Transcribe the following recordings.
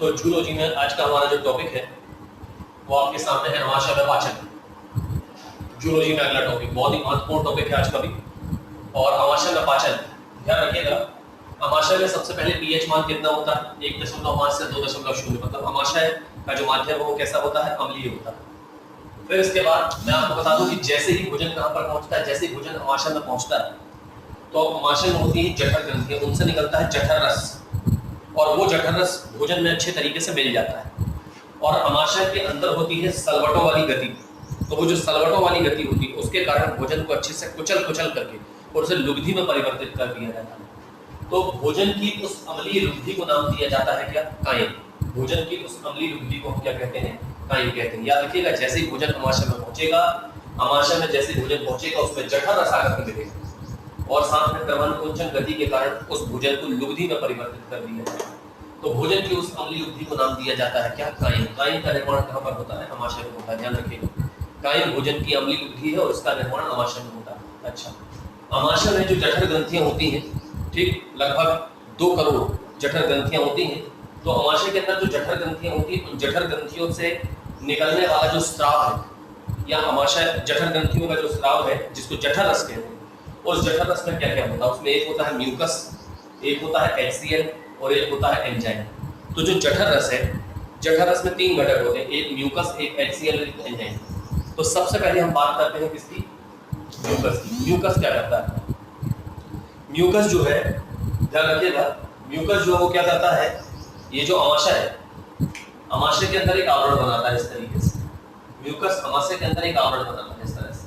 तो जूलॉजी में आज का हमारा जो टॉपिक है वो आपके सामने है आमाशय में पाचन। जूलॉजी में अगला टॉपिक बहुत ही महत्वपूर्ण टॉपिक है आज का भी। और आमाशय में पाचन, ध्यान रखिएगा, आमाशय में सबसे पहले पीएच मान कितना होता है? 1.5 से 2.0, मतलब आमाशय का जो माध्यम है वो कैसा होता है? अम्लीय होता है। फिर इसके बाद मैं आपको बता दूं कि जैसे ही भोजन कहां पर पहुंचता है, जैसे ही भोजन आमाशय में पहुंचता है तो आमाशय में होती है जठर ग्रंथियां, उनसे निकलता है जठर रस, और वो जठर रस भोजन में अच्छे तरीके से मिल जाता है। और आमाशय के अंदर होती है सलवटों वाली गति, तो वो जो सलवटों वाली गति होती है उसके कारण भोजन को अच्छे से कुचल करके और उसे लुब्धि में परिवर्तित कर दिया जाता है। तो भोजन की उस अम्लीय लुब्धि को नाम दिया जाता है क्या? कायम। भोजन की उस अम्लीय लुब्धि को हम क्या कहते हैं? कायम कहते हैं। याद रखिएगा, जैसे ही भोजन आमाशय में पहुंचेगा, आमाशय में जैसे भोजन पहुंचेगा उसमें जठर रस आकर मिलेगा और साथ में क्रमणकुंचन गति के कारण उस भोजन को लुब्धि में परिवर्तित कर दिया जाता है। तो भोजन की उस अम्लीय लुब्धि को नाम दिया जाता है क्या? कायम। कायम का निर्माण कहां पर होता है? आमाशय में होता है। ध्यान रखिएगा, कायम भोजन की अम्लीय लुब्धि है और उसका निर्माण आमाशय में होता है। अच्छा, आमाशय में जो जठर ग्रंथियां होती हैं, ठीक, लगभग 2 करोड़ जठर ग्रंथियां होती हैं। तो आमाशय के अंदर जो जठर ग्रंथियां होती हैं, उन जठर ग्रंथियों से निकलने वाला जो स्राव है, या आमाशय जठर ग्रंथियों का जो स्राव है जिसको जठर रस कहते हैं, उस जठर रस में क्या क्या होता है? उसमें एक होता है म्यूकस, एक होता है HCl और एक होता है एंजाइम। तो जो जठर रस है, जठर रस में 3 घटक होते हैं, एक म्यूकस, एक HCl और एक एंजाइम। तो सबसे पहले हम बात करते हैं किसकी? म्यूकस की। म्यूकस क्या करता है? म्यूकस जो है, ध्यान रखिएगा, म्यूकस जो वो क्या करता है, ये जो आमाशय है, आमाशय के अंदर एक आवरण बनाता है इस तरीके से। म्यूकस आमाशय के अंदर एक आवरण बनाता है इस तरह से,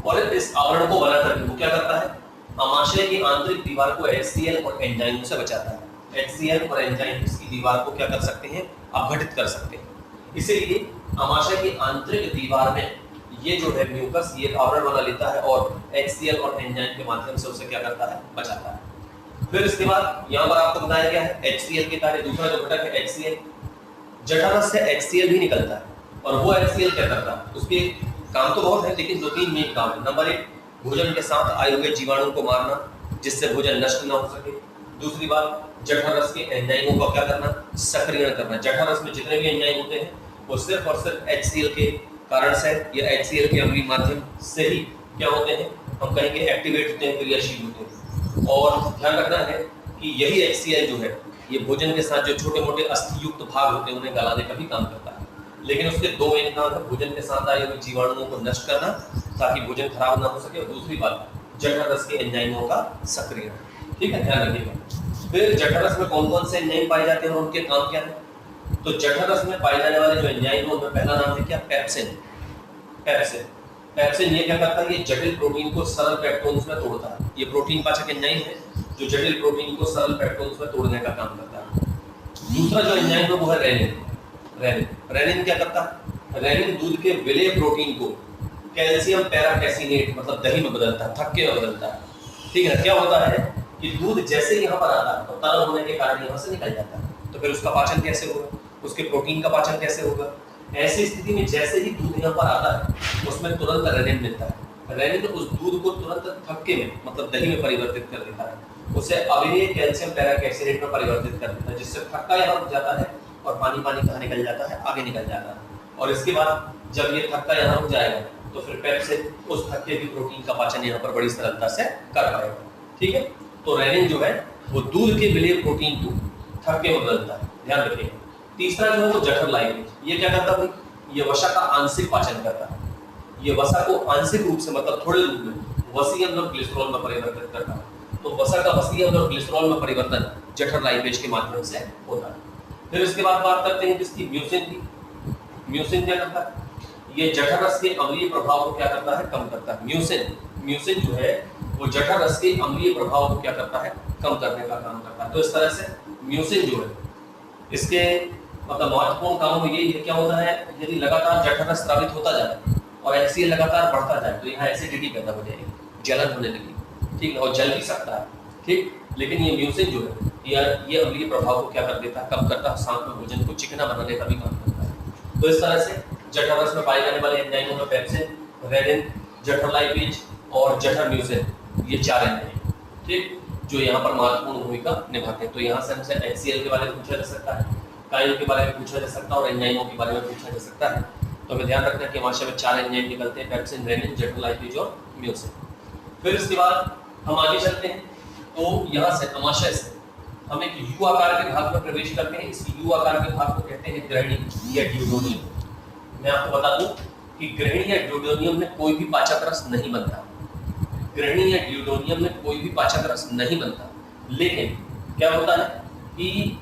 और इस आवरण को बना करके वो क्या करता है? आमाशय की आंतरिक दीवार को HCl और एंजाइम से बचाता है। HCl और एंजाइम इसकी दीवार को क्या कर सकते हैं? अपघटित कर सकते हैं। इसीलिए आमाशय की आंतरिक दीवार में ये जो है म्यूकस, ये आवरण बना लेता है और HCl और एंजाइम के माध्यम से उसे क्या करता है? बचाता है। फिर इसके बाद यहाँ पर आपको बताया गया है HCl के कार्य। दूसरा जो घटक है HCl, जठर रस से HCl भी निकलता है, और वो HCl क्या करता है? उसके काम तो बहुत है, लेकिन 2-3 मेन काम है। नंबर 1, भोजन के साथ आए हुए जीवाणु को मारना जिससे भोजन नष्ट ना हो सके। दूसरी बात, जठर रस के एंजाइमों को क्या करना? सक्रियण करना। जठर रस में जितने भी एंजाइम होते हैं वो सिर्फ और सिर्फ HCl के कारण से या HCl के अम्लीय माध्यम से ही क्या होते हैं? हम कहेंगे एक्टिवेट होते हैं, क्रियाशील होते हैं। और ध्यान रखना है कि यही HCl जो है, ये भोजन के साथ जो छोटे मोटे अस्थि युक्त भाग होते हैं उन्हें गलाने का भी काम करता है। लेकिन उसके 2 मेन काम है, भोजन के साथ आए हुए जीवाणुओं को नष्ट करना ताकि भोजन खराब ना हो सके, और दूसरी बात जठर रस के एंजाइमों का सक्रियण। ठीक है, ध्यान रखिएगा। फिर जठर रस में कौन कौन से एंजाइम पाए जाते हैं और उनके काम क्या है? तो जठर रस में पाए जाने वाले जो एंजाइम है उनका पहला नाम है क्या? पेप्सिन। पेप्सिन, पेप्सिन ये क्या करता है? ये जटिल प्रोटीन को सरल पेप्टोन्स में तोड़ता है। ये प्रोटीन पाचक एंजाइम है जो जटिल प्रोटीन को सरल पेप्टोन्स में तोड़ने का काम करता है। दूसरा जो एंजाइम है वो है रेनिन। रेनिन क्या करता है? रेनिन दूध के विलेय प्रोटीन को कैल्शियम पैराकैसिनेट, मतलब दही में बदलता है, थक्के में बदलता है। ठीक है, क्या होता है कि दूध जैसे यहाँ पर आता है तो तरल होने के कारण यहाँ से निकल जाता है, तो फिर उसका पाचन कैसे होगा? उसके प्रोटीन का पाचन कैसे होगा? ऐसी स्थिति में जैसे ही दूध यहाँ पर आता है उसमें तुरंत रेनिन मिलता है। रेनिन उस दूध को तुरंत थक्के में, मतलब दही में परिवर्तित कर देता है, उसे अविलेय कैल्शियम पैराकैसिनेट में परिवर्तित कर देता है, जिससे थक्का यहाँ रुक जाता है और पानी कहाँ निकल जाता है? आगे निकल जाता है। और इसके बाद जब ये थक्का यहाँ रुक जाएगा तो फिर पेप्सिन उस थक्के की प्रोटीन का पाचन यहाँ पर बड़ी सरलता से कर पाएगा। ठीक है, तो रेनिन जो है वो दूध के विलेय प्रोटीन को थक्के में बदलता है, ध्यान रखिएगा। तीसरा जो है वो जठर लाइपेज, ये क्या करता है? ये वसा का आंशिक पाचन करता है। ये वसा को आंशिक रूप से, मतलब थोड़े रूप में वसीय अम्ल और ग्लिसरॉल में परिवर्तित करता है। तो वसा का वसीय अम्ल और ग्लिसरॉल में परिवर्तन जठर लाइपेज के माध्यम से होता है। फिर इसके बाद बात करते हैं किसकी? म्यूसिन की। म्यूसिन क्या करता है? ये जठर रस के अम्लीय प्रभाव को क्या करता है? कम करता है। म्यूसिन जो है वो जठर रस के अम्लीय प्रभाव को क्या करता है? कम करने का काम करता है। तो इस तरह से म्यूसिन जो है, इसके मतलब महत्वपूर्ण काम में ये क्या होता है? यदि लगातार जठर रस स्रावित होता जाए और HCl लगातार बढ़ता जाए तो यहाँ एसिडिटी पैदा हो जाएगी, जलन होने लगेगी, ठीक है, और जल भी सकता है। ठीक, लेकिन ये म्यूसिन जो है ये अम्लीय प्रभाव को क्या कर देता है? कम करता है, साथ में भोजन को चिकना बनाने का भी काम करता है। तो इस तरह से जठर रस में पाए जाने वाले एंजाइमों में पेप्सिन, रेनिन, जठर लाइपेज और जठर म्यूसिन, ये 4 एंजाइम। ठीक, जो यहाँ पर महत्वपूर्ण भूमिका निभाते हैं। तो यहाँ से हमसे HCl के बारे में पूछा जा सकता है, काइल के बारे में पूछा जा सकता है और एंजाइमों के बारे में पूछा जा सकता है। तो हमें ध्यान रखना है कि अमाशय में 4 एंजाइम निकलते हैं, पेप्सिन, रेनिन, जठर, लाइपेज और म्यूसिन। फिर इसके बाद हम आगे चलते हैं। तो यहाँ से अमाशय से हम एक यू आकार के भाग में प्रवेश करते हैं। इस यू आकार के भाग को कहते हैं ग्रहणी या ड्यूडेनियम। मैं आपको बता दूं कि ग्रहणी या ड्यूडेनियम में कोई भी पाचक रस नहीं बनता। ग्रहणी या ड्यूडेनियम में कोई भी पाचक रस नहीं बनता, लेकिन क्या होता है कि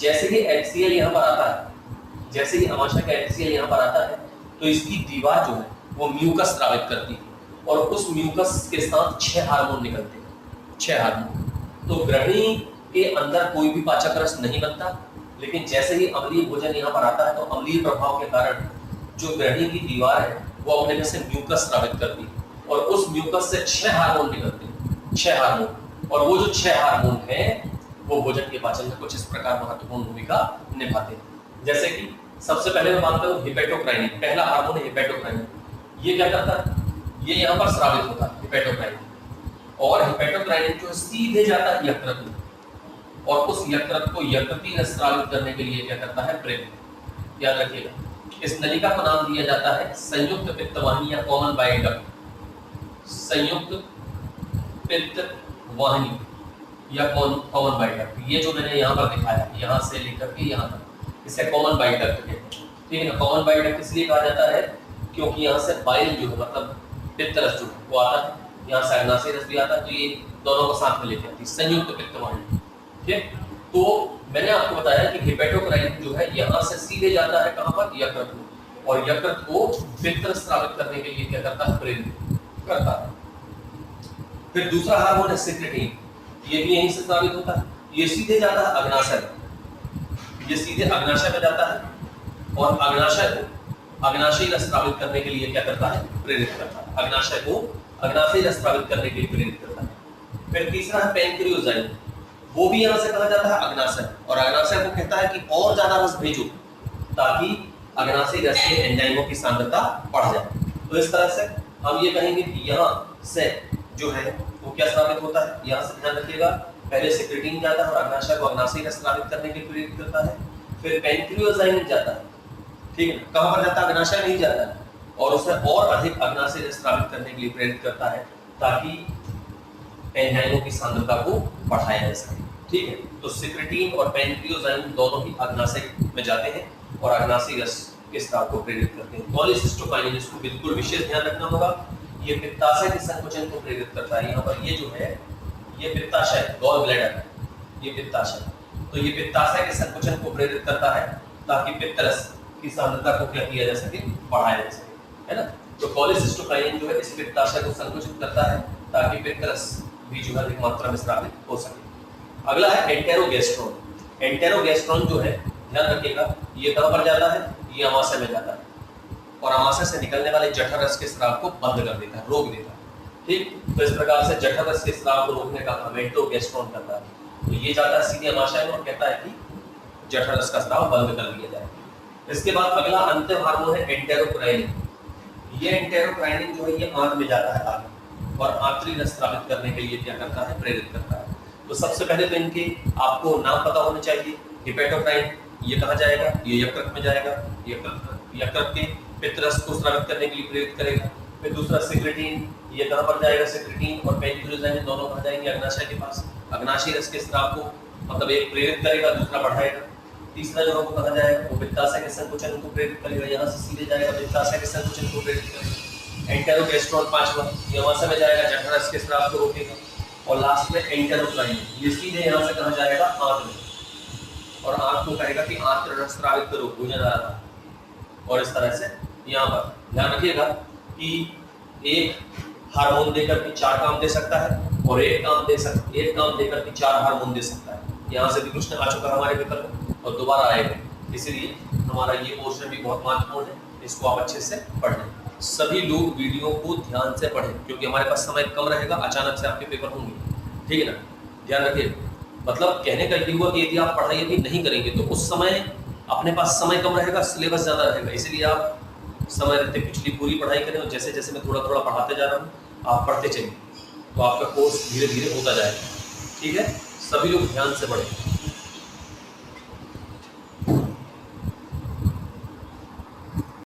जैसे ही HCl यहाँ पर आता है, जैसे ही अमाशय का HCl यहाँ पर आता है, तो इसकी दीवार जो है वो म्यूकस स्रावित करती है और उस म्यूकस के साथ 6 हार्मोन निकलते हैं, 6 हार्मोन। तो ग्रहणी के अंदर कोई भी पाचक रस नहीं बनता, लेकिन जैसे ही अम्लीय भोजन यहाँ पर आता है तो अम्लीय प्रभाव के कारण जो ग्रहणी की दीवार है वो अपने में से म्यूकस स्रावित करती है और उस म्यूकस से 6 हार्मोन निकलते हैं, 6 हार्मोन। और वो जो 6 हार्मोन हैं वो भोजन के पाचन में कुछ इस प्रकार महत्वपूर्ण भूमिका निभाते हैं। जैसे कि सबसे पहले मैं बात करूं हिपेटोक्राइनिन, पहला हार्मोन है हिपेटोक्राइनिन। ये क्या करता है, ये यहाँ पर स्रावित होता है हिपेटोक्राइनिन, और हिपेटोक्राइनिन जो सीधे जाता है यकृत में और उस यकृत को यकृतीय रस स्रावित करने के लिए क्या करता है, प्रेरित। याद रखिएगा, इस नलिका को नाम दिया जाता है संयुक्त पित्त वाहिनी या कॉमन बाइल डक्ट। संयुक्त पित्त वाहिनी या कॉमन बाइल डक्ट, ये जो मैंने यहाँ पर दिखाया, यहाँ से लेकर के यहाँ तक, इसे कॉमन बाइल डक्ट कहते हैं। ठीक है ना, कॉमन बाइल डक्ट इसलिए कहा जाता है क्योंकि यहाँ से बाइल जो है मतलब पित्त रस जो है वो आता है, यहाँ से अग्नाशय रस भी आता है, तो ये दोनों को साथ में लेके आती है संयुक्त पित्त वाहिनी। ठीक, तो मैंने आपको बताया कि हिपेटोक्राइनिन जो है यहाँ से सीधे जाता है कहाँ पर, यकृत में, और यकृत को पित्त रस स्रावित करने के लिए क्या करता है, प्रेरित करता है। फिर दूसरा हार्मोन है सिक्रेटिन, ये भी यहीं से स्रावित होता है, ये सीधे जाता है अग्नाशय में, ये सीधे अग्नाशय में जाता है और अग्नाशय को अग्नाशयी रस स्रावित करने के लिए क्या करता है, प्रेरित करता है। अग्नाशय को अग्नाशयी रस स्रावित करने के लिए प्रेरित करता है। फिर तीसरा है पैंक्रियोजाइम, वो भी यहाँ से कहा जाता है अग्नाशय, और अग्नाशय को कहता है कि और ज्यादा रस भेजो ताकि अग्नाशयी रस के एंजाइमों की सांद्रता बढ़ जाए। तो इस तरह से हम ये कहेंगे कि यहाँ से जो है वो क्या स्रावित होता है, यहाँ से ध्यान रखिएगा, पहले सिक्रेटिन जाता है और अग्नाशय को अग्नाशयी रस स्रावित करने के लिए प्रेरित करता है। फिर पैंक्रियोजाइम जाता है, ठीक है, कहाँ पर जाता है, अग्नाशय नहीं जाता है, और उसे और अधिक अग्नाशयी रस स्रावित करने के लिए प्रेरित करता है ताकि एंजाइमों की सांद्रता को बढ़ाया जा सके। ठीक है, तो सिक्रेटिन और पैंक्रियोजाइम दोनों ही अग्नाशय में जाते हैं और अग्नाशयी रस के स्राव को प्रेरित करते हैं। कॉलिसिस्टोकाइनिन, इसको बिल्कुल विशेष ध्यान रखना होगा, ये पित्ताशय के संकुचन को प्रेरित करता है। यहाँ पर ये जो है ये पित्ताशय, गॉल ब्लैडर है, ये पित्ताशय, तो ये पित्ताशय के संकुचन को प्रेरित करता है ताकि पित्त रस की सांद्रता को क्या किया जा सके, बढ़ाया जा सके, है ना। तो कॉलिसिस्टोकाइनिन जो है इस पित्ताशय को संकुचित करता है ताकि पित्त रस भी जो है अधिक मात्रा में स्रावित हो सके। अगला है एंटेरोगेस्ट्रोन। एंटेरोगेस्ट्रोन जो है ध्यान रखिएगा, ये कहां पर जाता है, ये अमाशय में जाता है और अमाशय से निकलने वाले जठर रस के स्राव को बंद कर देता है, रोक देता है। ठीक, तो इस प्रकार से जठर रस के स्राव को रोकने का काम एंटेरोगेस्ट्रोन करता है। तो ये जाता है सीधे अमाशय में और कहता है कि जठर रस का स्राव बंद कर दिया जाए। इसके बाद अगला अंतिम हार्मोन है एंटेरोक्राइनिन। ये एंटेरोक्राइनिन जो है ये आंत में जाता है आगे और आंतरी रस स्रावित करने के लिए क्या करता है, प्रेरित करता है। तो सबसे पहले तो इनके आपको नाम पता होने चाहिए। हिपेटोक्राइन ये कहाँ जाएगा, ये यकृत में जाएगा, यकृत के पित्त रस को स्रावित करने के लिए प्रेरित करेगा। फिर दूसरा सिक्रेटिन, ये कहाँ पर जाएगा, सिक्रेटिन और पैंक्रियोजाइम दोनों कहाँ जाएंगे, अग्नाशय के पास। अग्नाशयी रस के स्राव को मतलब एक प्रेरित करेगा, दूसरा बढ़ाएगा। तीसरा जो है वो कहाँ जाएगा, वो पित्ताशय के संकुचन को प्रेरित करेगा, यहाँ से सीधे जाएगा पित्ताशय के संकुचन को प्रेरित करेगा। एंटेरोगेस्ट्रोन पांचवा, ये अमाशय में जाएगा, जठर रस के स्राव को रोकेगा। और लास्ट में एंटेरोक्राइन, ये सीधे यहाँ से कहाँ जाएगा, आंत में, और आंत को कहेगा कि आंत रस स्रावित करो, भोजन आ रहा है। और इस तरह से यहाँ पर ध्यान रखिएगा कि एक हार्मोन देकर के 4 काम दे सकता है और एक काम देकर के 4 हार्मोन दे सकता है। यहाँ से भी कुछ आ चुका हमारे पेपर में और दोबारा आएगा, इसीलिए हमारा ये पोर्शन भी बहुत महत्वपूर्ण है, इसको आप अच्छे से पढ़ लें। सभी लोग वीडियो को ध्यान से पढ़ें क्योंकि हमारे पास समय कम रहेगा, अचानक से आपके पेपर होंगे, ठीक है ना। ध्यान रखिए, मतलब कहने का ये हुआ कि यदि आप पढ़ाई यदि नहीं करेंगे तो उस समय अपने पास समय कम रहेगा, सिलेबस ज्यादा रहेगा, इसलिए आप समय रहते पिछली पूरी पढ़ाई करें और जैसे जैसे मैं थोड़ा थोड़ा पढ़ाते जा रहा हूँ आप पढ़ते चलिए, तो आपका कोर्स धीरे धीरे होता जाएगा। ठीक है, सभी लोग ध्यान से पढ़ें।